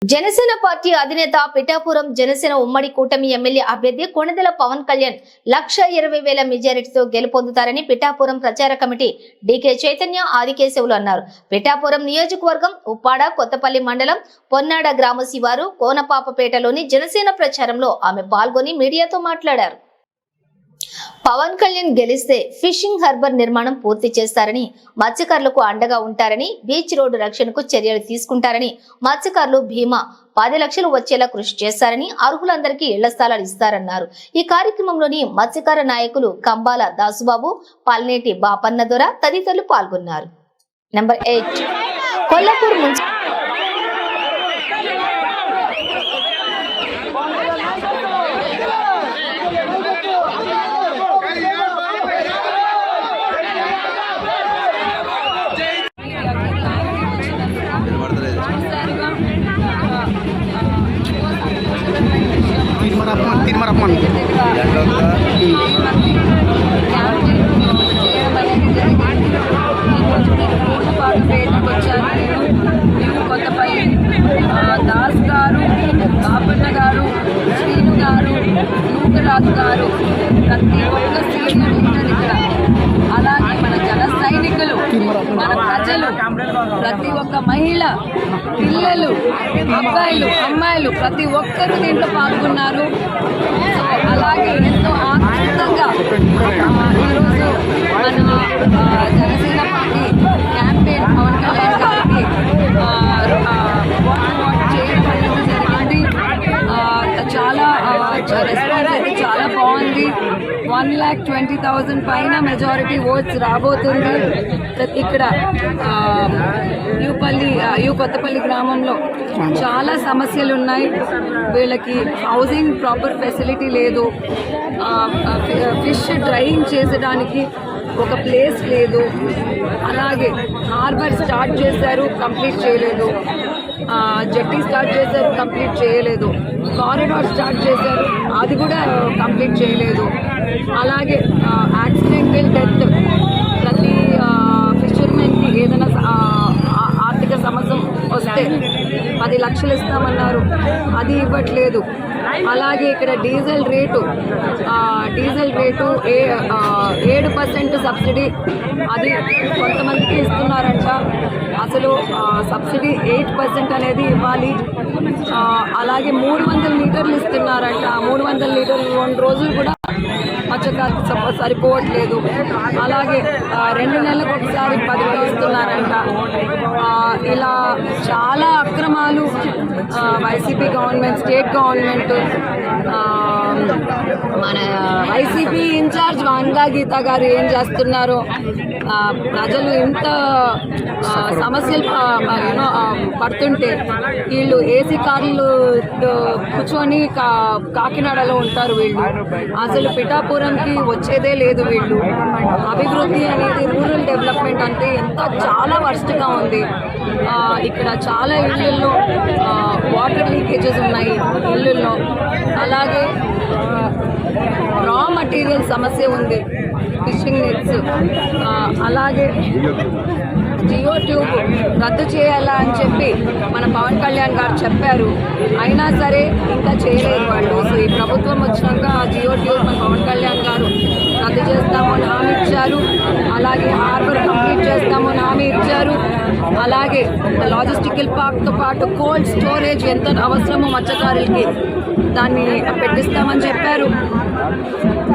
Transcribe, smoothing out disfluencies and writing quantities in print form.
Janasena party అధినేత పిఠాపురం జనసేన ఉమ్మడి కూటమి ఎమ్మెల్యే అభ్యర్థి కొణిదెల పవన్ కళ్యాణ్ 1,20,000 మెజారిటీతో గెలుపొందుతారని పిఠాపురం ప్రచార కమిటీ డీకే చైతన్య ఆదికేశవులు అన్నారు. పిఠాపురం నియోజకవర్గం ఉప్పాడ కొత్తపల్లి మండలం పొన్నాడ గ్రామ శివారు కోనపాపపేటలోని జనసేన ప్రచారంలో ఆమె పాల్గొని మీడియాతో మాట్లాడారు. పవన్ కళ్యాణ్ గెలిస్తే ఫిషింగ్ హార్బర్ నిర్మాణం పూర్తి చేస్తారని, మత్స్యకారులకు అండగా ఉంటారని, బీచ్ రోడ్డు రక్షణకు చర్యలు తీసుకుంటారని, మత్స్యకారులు బీమా 10 లక్షలు వచ్చేలా కృషి చేస్తారని, అర్హులందరికీ ఇళ్ల స్థలాలు ఇస్తారన్నారు. ఈ కార్యక్రమంలోని మత్స్యకార నాయకులు కంబాల దాసుబాబు, పల్నేటి బాపన్న దొర తదితరులు పాల్గొన్నారు. నంబర్ 8 కొల్లాపూర్ కొత్తపల్లి దాస్ గారు, బాపన్న గారు, శ్రీను గారు, నూకరాజు గారు, ప్రతి ఒక్క సీనియర్ లీడర్ ఇక్కడ, అలాగే మన జన సైనికులు, మన ప్రజలు, ప్రతి ఒక్క మహిళ, పిల్లలు, అబ్బాయిలు, అమ్మాయిలు ప్రతి ఒక్కరూ దీంట్లో పాల్గొన్నారు. అలాగే ఎంతో ఆనందంగా ఈరోజు మన జనసేన పార్టీ క్యాంపెయిన్ పవన్ కళ్యాణ్ గారికి చేయడం అనేది జరిగింది. చాలా రెస్పాన్స్ అయితే చాలా బాగుంది. 1,20,000 పైన మెజారిటీ ఓట్స్ రాబోతుంది. ఇక్కడ కొత్తపల్లి గ్రామంలో చాలా సమస్యలు ఉన్నాయి. వీళ్ళకి హౌసింగ్ ప్రాపర్ ఫెసిలిటీ లేదు, ఫిష్ డ్రైయింగ్ చేసడానికి ఒక ప్లేస్ లేదు, అలాగే హార్బర్ స్టార్ట్ చేశారు కంప్లీట్ చేయలేదు, జెట్టి స్టార్ట్ చేశారు కంప్లీట్ చేయలేదు, కారిడార్ స్టార్ట్ చేశారు అది కూడా కంప్లీట్ చేయలేదు. అలాగే యాక్సిడెంటల్ డెత్, ప్రతి ఫిషర్మెన్కి ఏదైనా ఆర్థిక సమస్య వస్తే 10 లక్షలు ఇస్తామన్నారు, అది ఇవ్వట్లేదు. అలాగే ఇక్కడ డీజిల్ రేటు 7% సబ్సిడీ, అది కొంతమందికి ఇస్తున్నారంట. అసలు సబ్సిడీ 8% అనేది ఇవ్వాలి. అలాగే 300 లీటర్లు ఇస్తున్నారంట. 300 లీటర్లు 2 రోజులు కూడా మత్స్యకారులకు సరిపోవట్లేదు. అలాగే 2 నెలలకు ఒకసారి 10,000 ఇస్తున్నారంట. ఇలా చాలా అక్రమాలు వైసీపీ గవర్నమెంట్, స్టేట్ గవర్నమెంట్, మన వైసీపీ ఇన్ఛార్జ్ వంగా గీత గారు ఏం చేస్తున్నారో, ప్రజలు ఇంత సమస్యలు పడుతుంటే వీళ్ళు ఏసీ కార్లు కూర్చొని కాకినాడలో ఉంటారు. వీళ్ళు అసలు పిఠాపురంకి వచ్చేదే లేదు. వీళ్ళు అభివృద్ధి అనేది, రూరల్ డెవలప్మెంట్ అంటే చాలా వర్స్ట్గా ఉంది. ఇక్కడ చాలా ఇళ్లలో వాటర్ లీకేజెస్ ఉన్నాయి ఇళ్లలో. అలాగే రా మటీరియల్ సమస్య ఉంది, ఫిషింగ్ నెట్స్, అలాగే జియో ట్యూబ్ రద్దు చేయాలా అని చెప్పి మన పవన్ కళ్యాణ్ గారు చెప్పారు. అయినా సరే ఇంకా చేయలేదు వాళ్ళు. సో ఈ ప్రభుత్వం వచ్చినాక ఆ జియో ట్యూబ్ మన పవన్ కళ్యాణ్ గారు రద్దు చేస్తామని హామీ ఇచ్చారు. అలాగే హార్బర్ కంప్లీట్ చేస్తామని హామీ ఇచ్చారు. అలాగే లాజిస్టికల్ పార్క్తో పాటు కోల్డ్ స్టోరేజ్ ఎంత అవసరమో మత్స్యకారులకి దాన్ని పెట్టిస్తామని చెప్పారు.